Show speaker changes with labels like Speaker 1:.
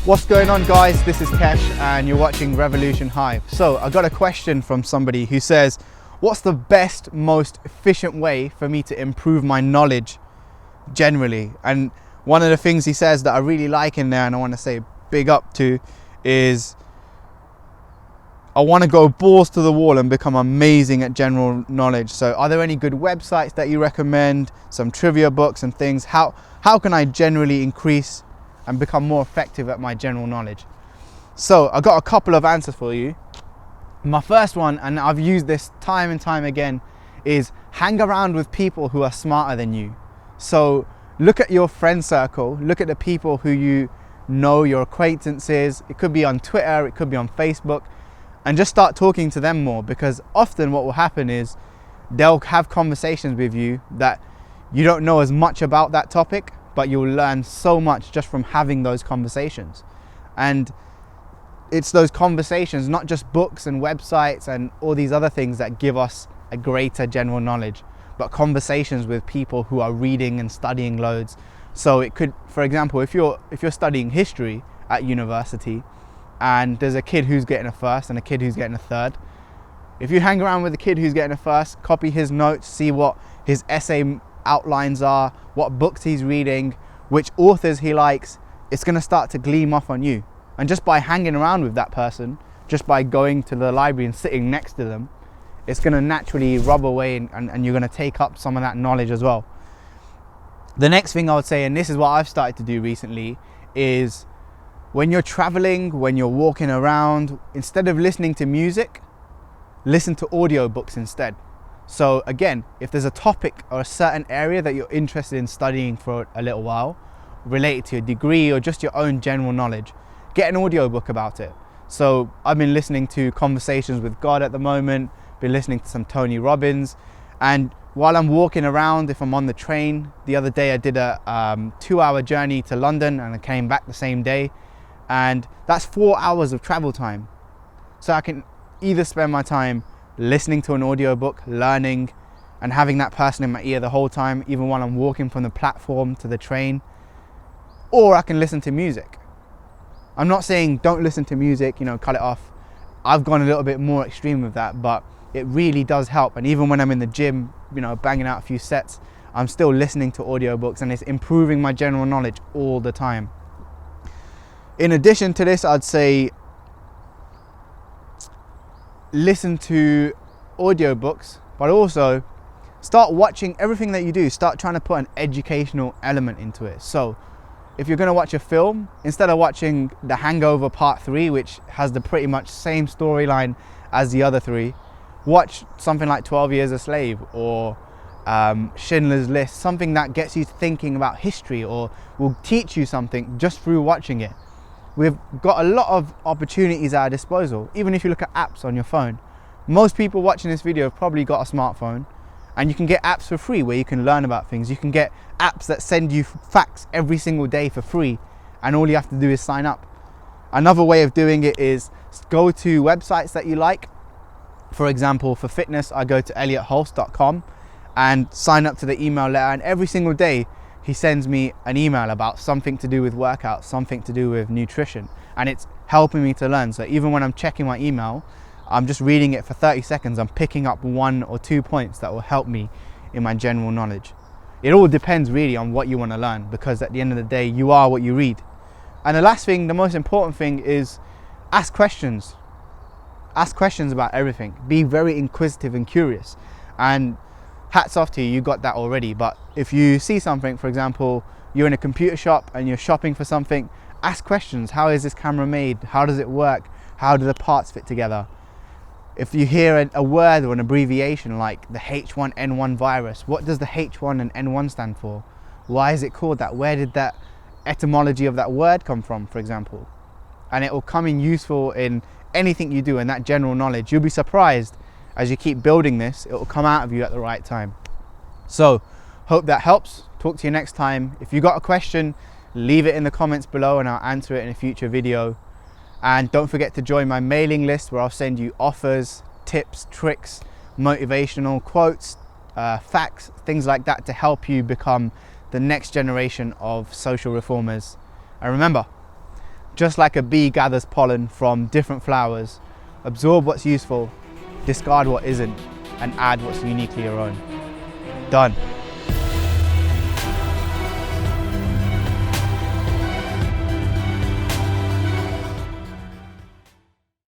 Speaker 1: What's going on, guys? This is Kesh and you're watching Revolution Hive. So I got a question from somebody who says, what's the best, most efficient way for me to improve my knowledge generally? And one of the things he says that I really like in there, and I want to say big up to, is I want to go balls to the wall and become amazing at general knowledge. So are there any good websites that you recommend, some trivia books and things? How can I generally increase and become more effective at my general knowledge? So I got a couple of answers for you. My first one, and I've used this time and time again, is hang around with people who are smarter than you. So look at your friend circle, look at the people who you know, your acquaintances. It could be on Twitter, it could be on Facebook, and just start talking to them more, because often what will happen is they'll have conversations with you that you don't know as much about that topic, but you'll learn so much just from having those conversations. And it's those conversations, not just books and websites and all these other things, that give us a greater general knowledge, but conversations with people who are reading and studying loads. So it could, for example, if you're studying history at university and there's a kid who's getting a first and a kid who's getting a third, if you hang around with the kid who's getting a first, copy his notes, see what his essay outlines are, what books he's reading, which authors he likes, it's going to start to gleam off on you. And just by hanging around with that person, just by going to the library and sitting next to them, it's going to naturally rub away, and you're going to take up some of that knowledge as well. The next thing I would say, and this is what I've started to do recently, is when you're traveling, when you're walking around, instead of listening to music, listen to audiobooks instead. So again, if there's a topic or a certain area that you're interested in studying for a little while, related to your degree or just your own general knowledge, get an audiobook about it. So I've been listening to Conversations with God at the moment, been listening to some Tony Robbins, and while I'm walking around, if I'm on the train, the other day I did a 2-hour journey to London and I came back the same day, and that's 4 hours of travel time. So I can either spend my time listening to an audiobook, learning, and having that person in my ear the whole time, even while I'm walking from the platform to the train, or I can listen to music. I'm not saying don't listen to music, cut it off. I've gone a little bit more extreme with that, but it really does help. And even when I'm in the gym, banging out a few sets, I'm still listening to audiobooks, and it's improving my general knowledge all the time. In addition to this, I'd say listen to audiobooks, but also start watching everything that you do. Start trying to put an educational element into it. So if you're going to watch a film, instead of watching The Hangover Part 3, which has the pretty much same storyline as the other three, watch something like 12 Years a Slave or Schindler's List, something that gets you thinking about history or will teach you something just through watching it. We've got a lot of opportunities at our disposal. Even if you look at apps on your phone, most people watching this video have probably got a smartphone, and you can get apps for free where you can learn about things. You can get apps that send you facts every single day for free, and all you have to do is sign up. Another way of doing it is go to websites that you like. For example, for fitness, I go to elliottholst.com and sign up to the email letter, and every single day he sends me an email about something to do with workouts, something to do with nutrition, and it's helping me to learn. So even when I'm checking my email, I'm just reading it for 30 seconds, I'm picking up 1 or 2 points that will help me in my general knowledge. It all depends really on what you want to learn, because at the end of the day, you are what you read. And the last thing, the most important thing, is ask questions. Ask questions about everything. Be very inquisitive and curious. And hats off to you, you got that already. But if you see something, for example, you're in a computer shop and you're shopping for something, ask questions. How is this camera made? How does it work? How do the parts fit together? If you hear a word or an abbreviation like the H1N1 virus, what does the H1 and N1 stand for? Why is it called that? Where did that etymology of that word come from, for example? And it will come in useful in anything you do, in that general knowledge. You'll be surprised as you keep building this, it will come out of you at the right time. So, hope that helps. Talk to you next time. If you got a question, leave it in the comments below and I'll answer it in a future video. And don't forget to join my mailing list, where I'll send you offers, tips, tricks, motivational quotes, facts, things like that, to help you become the next generation of social reformers. And remember, Just like a bee gathers pollen from different flowers, absorb what's useful, discard what isn't, and add what's uniquely your own. Done.